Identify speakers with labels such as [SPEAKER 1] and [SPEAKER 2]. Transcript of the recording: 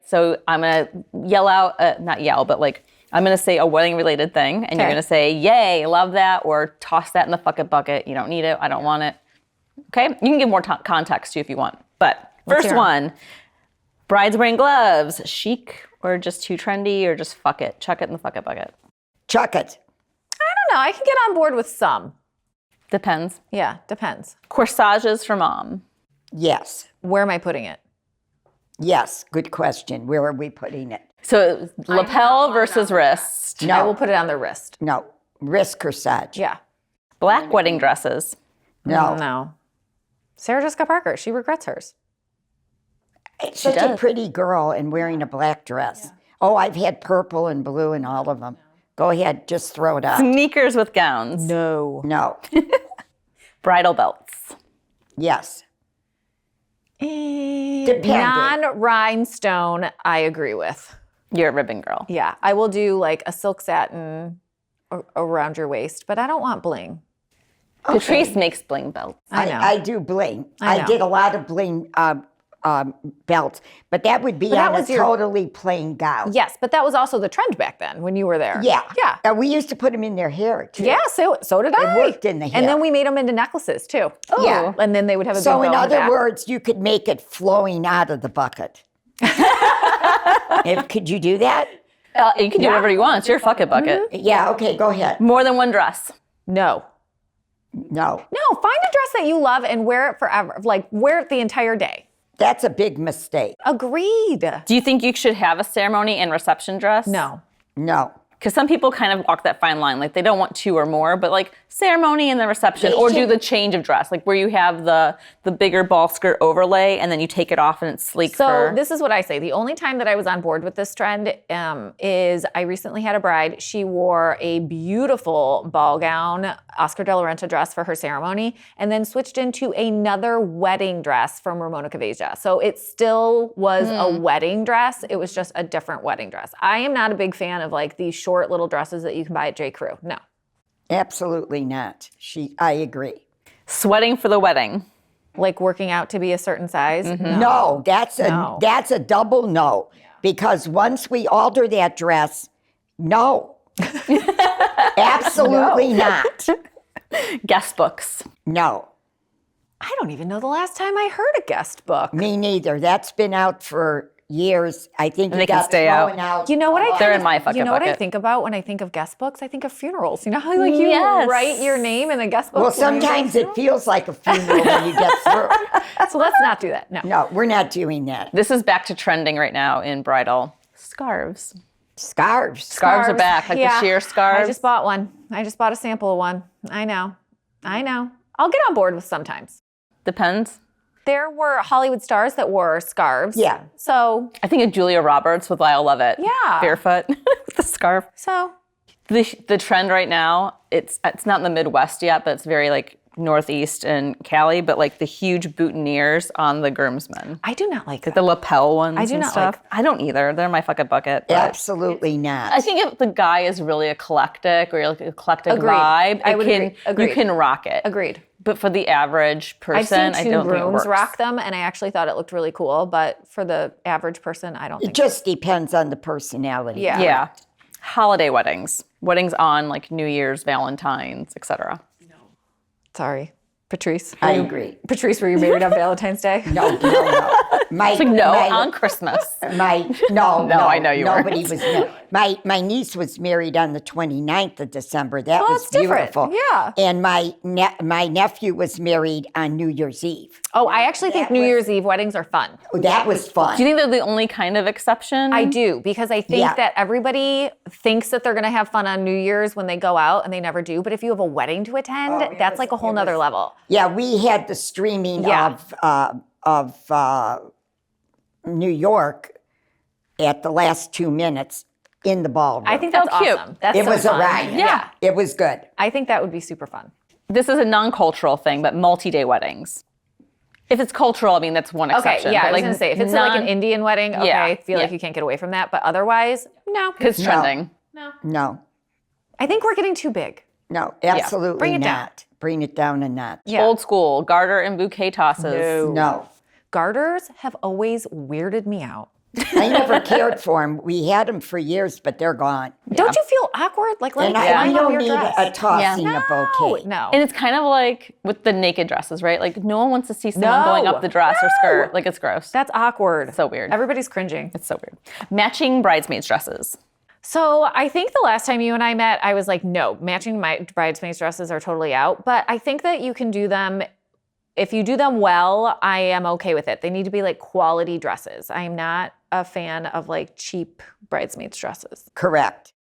[SPEAKER 1] So I'm going to yell out, not yell, but like, I'm going to say a wedding related thing. And you're going to say, yay, love that. Or toss that in the fuck it bucket. You don't need it. I don't want it. Okay. You can give more context too if you want. But first one, brides wearing gloves, chic or just too trendy or just fuck it. Chuck it in the fuck it bucket.
[SPEAKER 2] Chuck it.
[SPEAKER 3] I don't know. I can get on board with some.
[SPEAKER 1] Depends.
[SPEAKER 3] Yeah, depends.
[SPEAKER 1] Corsages for mom.
[SPEAKER 2] Yes.
[SPEAKER 3] Where am I putting it?
[SPEAKER 2] Yes. Good question. Where are we putting it?
[SPEAKER 1] So lapel versus wrist.
[SPEAKER 2] No.
[SPEAKER 3] I will put it on the wrist.
[SPEAKER 2] No. Wrist corsage.
[SPEAKER 3] Yeah.
[SPEAKER 1] Black wedding dresses.
[SPEAKER 2] No.
[SPEAKER 3] No. Sarah Jessica Parker. She regrets hers.
[SPEAKER 2] Such a pretty girl and wearing a black dress. Yeah. Oh, I've had purple and blue and all of them. Go ahead, just throw it up.
[SPEAKER 1] Sneakers with gowns.
[SPEAKER 3] No.
[SPEAKER 2] No.
[SPEAKER 1] Bridal belts.
[SPEAKER 2] Yes. Depending.
[SPEAKER 3] Non-rhinestone, I agree with.
[SPEAKER 1] You're a ribbon girl.
[SPEAKER 3] Yeah, I will do like a silk satin around your waist, but I don't want bling.
[SPEAKER 1] Okay. Patrice makes bling belts.
[SPEAKER 3] I know.
[SPEAKER 2] I do bling.
[SPEAKER 3] I know.
[SPEAKER 2] I did a lot of bling belts, but that would be on a totally plain gown.
[SPEAKER 3] Yes, but that was also the trend back then when you were there.
[SPEAKER 2] Yeah.
[SPEAKER 3] Yeah.
[SPEAKER 2] We used to put them in their hair, too.
[SPEAKER 3] Yeah, so did I.
[SPEAKER 2] It worked in the hair.
[SPEAKER 3] And then we made them into necklaces, too.
[SPEAKER 1] Oh.
[SPEAKER 2] Yeah.
[SPEAKER 3] And then they would have a big
[SPEAKER 2] So
[SPEAKER 3] bow
[SPEAKER 2] in
[SPEAKER 3] on the
[SPEAKER 2] other
[SPEAKER 3] back.
[SPEAKER 2] words, you could make it flowing out of the bucket. Could you do that?
[SPEAKER 1] You can do whatever you want. It's your fuck it bucket.
[SPEAKER 3] Mm-hmm.
[SPEAKER 2] Yeah, okay, go ahead.
[SPEAKER 1] More than one dress.
[SPEAKER 3] No.
[SPEAKER 2] No.
[SPEAKER 3] No, find a dress that you love and wear it forever. Like, wear it the entire day.
[SPEAKER 2] That's a big mistake.
[SPEAKER 3] Agreed.
[SPEAKER 1] Do you think you should have a ceremony and reception dress?
[SPEAKER 3] No.
[SPEAKER 2] No.
[SPEAKER 1] Because some people kind of walk that fine line. Like, they don't want two or more, but like ceremony and the reception, or do the change of dress, like where you have the bigger ball skirt overlay and then you take it off and it's sleek.
[SPEAKER 3] So this is what I say. The only time that I was on board with this trend is I recently had a bride. She wore a beautiful ball gown, Oscar de la Renta dress for her ceremony, and then switched into another wedding dress from Ramona Caveja. So it still was a wedding dress. It was just a different wedding dress. I am not a big fan of like these short little dresses that you can buy at J. Crew. No.
[SPEAKER 2] Absolutely not. I agree.
[SPEAKER 1] Sweating for the wedding.
[SPEAKER 3] Like working out to be a certain size?
[SPEAKER 1] Mm-hmm.
[SPEAKER 2] No, that's a double no. Yeah. Because once we alter that dress, no. Absolutely not.
[SPEAKER 1] Guest books.
[SPEAKER 2] No.
[SPEAKER 3] I don't even know the last time I heard a guest book.
[SPEAKER 2] Me neither. That's been out for years. I think
[SPEAKER 1] they
[SPEAKER 2] it
[SPEAKER 1] can
[SPEAKER 2] got
[SPEAKER 1] stay
[SPEAKER 2] thrown
[SPEAKER 1] out.
[SPEAKER 2] out.
[SPEAKER 3] You know what
[SPEAKER 1] They're in my fucking
[SPEAKER 3] You know what I
[SPEAKER 1] bucket.
[SPEAKER 3] think about when I think of guest books? I think of funerals. You know how like you
[SPEAKER 1] Yes.
[SPEAKER 3] write your name in a guest book?
[SPEAKER 2] Well,
[SPEAKER 3] when you
[SPEAKER 2] sometimes
[SPEAKER 3] write
[SPEAKER 2] it feels like a funeral when you get through.
[SPEAKER 3] So let's not do that. No.
[SPEAKER 2] No, we're not doing that.
[SPEAKER 1] This is back to trending right now in bridal. Scarves.
[SPEAKER 2] Scarves.
[SPEAKER 1] Scarves are back, like the sheer scarves.
[SPEAKER 3] I just bought one. I just bought a sample of one. I know. I'll get on board with sometimes.
[SPEAKER 1] Depends.
[SPEAKER 3] There were Hollywood stars that wore scarves.
[SPEAKER 2] Yeah.
[SPEAKER 3] So.
[SPEAKER 1] I think of Julia Roberts with Lyle Lovett.
[SPEAKER 3] Yeah.
[SPEAKER 1] Barefoot with the scarf.
[SPEAKER 3] So.
[SPEAKER 1] The trend right now, it's not in the Midwest yet, but it's very like Northeast and Cali, but like the huge boutonnieres on the groomsmen.
[SPEAKER 3] I do not like that.
[SPEAKER 1] The lapel ones
[SPEAKER 3] I do
[SPEAKER 1] and
[SPEAKER 3] not
[SPEAKER 1] stuff.
[SPEAKER 3] like-
[SPEAKER 1] I don't either. They're my fucking bucket. but
[SPEAKER 2] Absolutely not.
[SPEAKER 1] I think if the guy is really eclectic or like eclectic
[SPEAKER 3] Agreed.
[SPEAKER 1] vibe,
[SPEAKER 3] I would agree. Agreed.
[SPEAKER 1] you can rock it.
[SPEAKER 3] Agreed.
[SPEAKER 1] But for the average
[SPEAKER 3] I've
[SPEAKER 1] person,
[SPEAKER 3] seen
[SPEAKER 1] I
[SPEAKER 3] two
[SPEAKER 1] don't think it
[SPEAKER 3] grooms
[SPEAKER 1] works.
[SPEAKER 3] rock them, and I actually thought it looked really cool. But for the average person, I don't think
[SPEAKER 2] It just depends on the personality.
[SPEAKER 3] Yeah.
[SPEAKER 1] Yeah. Holiday weddings. Weddings on like New Year's, Valentine's, etc.
[SPEAKER 3] Sorry. Patrice.
[SPEAKER 2] I agree.
[SPEAKER 3] Patrice, were you married on Valentine's Day?
[SPEAKER 2] No. My,
[SPEAKER 1] On Christmas.
[SPEAKER 2] No,
[SPEAKER 1] I know you weren't.
[SPEAKER 2] Nobody was. My niece was married on the 29th of December. That was
[SPEAKER 3] that's different.
[SPEAKER 2] beautiful.
[SPEAKER 3] Yeah.
[SPEAKER 2] And my nephew was married on New Year's Eve.
[SPEAKER 3] Oh, I actually think New Year's Eve weddings are fun.
[SPEAKER 2] That was fun.
[SPEAKER 1] Do you think they're the only kind of exception?
[SPEAKER 3] I do, because I think that everybody thinks that they're going to have fun on New Year's when they go out, and they never do. But if you have a wedding to attend, that's like a whole nother level.
[SPEAKER 2] Yeah, we had the streaming of New York at the last 2 minutes in the ballroom.
[SPEAKER 3] I think that's
[SPEAKER 1] cute.
[SPEAKER 3] awesome. That's
[SPEAKER 2] it
[SPEAKER 3] so
[SPEAKER 2] was
[SPEAKER 3] fun.
[SPEAKER 2] a ride.
[SPEAKER 3] Yeah.
[SPEAKER 2] It was good.
[SPEAKER 3] I think that would be super fun.
[SPEAKER 1] This is a non-cultural thing, but multi-day weddings. If it's cultural, I mean, that's one exception.
[SPEAKER 3] Okay, yeah,
[SPEAKER 1] but
[SPEAKER 3] I was going to say, if it's like an Indian wedding, okay,
[SPEAKER 1] Yeah,
[SPEAKER 3] I feel like
[SPEAKER 1] yeah.
[SPEAKER 3] you can't get away from that. But otherwise, no.
[SPEAKER 1] Because it's trending.
[SPEAKER 2] No,
[SPEAKER 3] I think we're getting too big.
[SPEAKER 2] no, absolutely
[SPEAKER 3] Bring it
[SPEAKER 2] not.
[SPEAKER 3] down.
[SPEAKER 2] Bring it down a notch.
[SPEAKER 3] Yeah.
[SPEAKER 1] Old school, garter and bouquet tosses.
[SPEAKER 2] No.
[SPEAKER 3] Garters have always weirded me out.
[SPEAKER 2] I never cared for them. We had them for years, but they're gone.
[SPEAKER 3] Don't you feel awkward? Like, let
[SPEAKER 2] And
[SPEAKER 3] me
[SPEAKER 2] I
[SPEAKER 3] climb up
[SPEAKER 2] don't
[SPEAKER 3] your
[SPEAKER 2] need
[SPEAKER 3] dress.
[SPEAKER 2] a tossing a bouquet.
[SPEAKER 3] No.
[SPEAKER 1] And it's kind of like with the naked dresses, right? Like no one wants to see someone going up the dress or skirt. Like it's gross.
[SPEAKER 3] That's awkward.
[SPEAKER 1] So weird.
[SPEAKER 3] Everybody's cringing.
[SPEAKER 1] It's so weird. Matching bridesmaids dresses.
[SPEAKER 3] So I think the last time you and I met, I was like, no, matching my bridesmaids dresses are totally out. But I think that you can do them. If you do them well, I am okay with it. They need to be like quality dresses. I am not a fan of like cheap bridesmaids dresses.
[SPEAKER 2] Correct.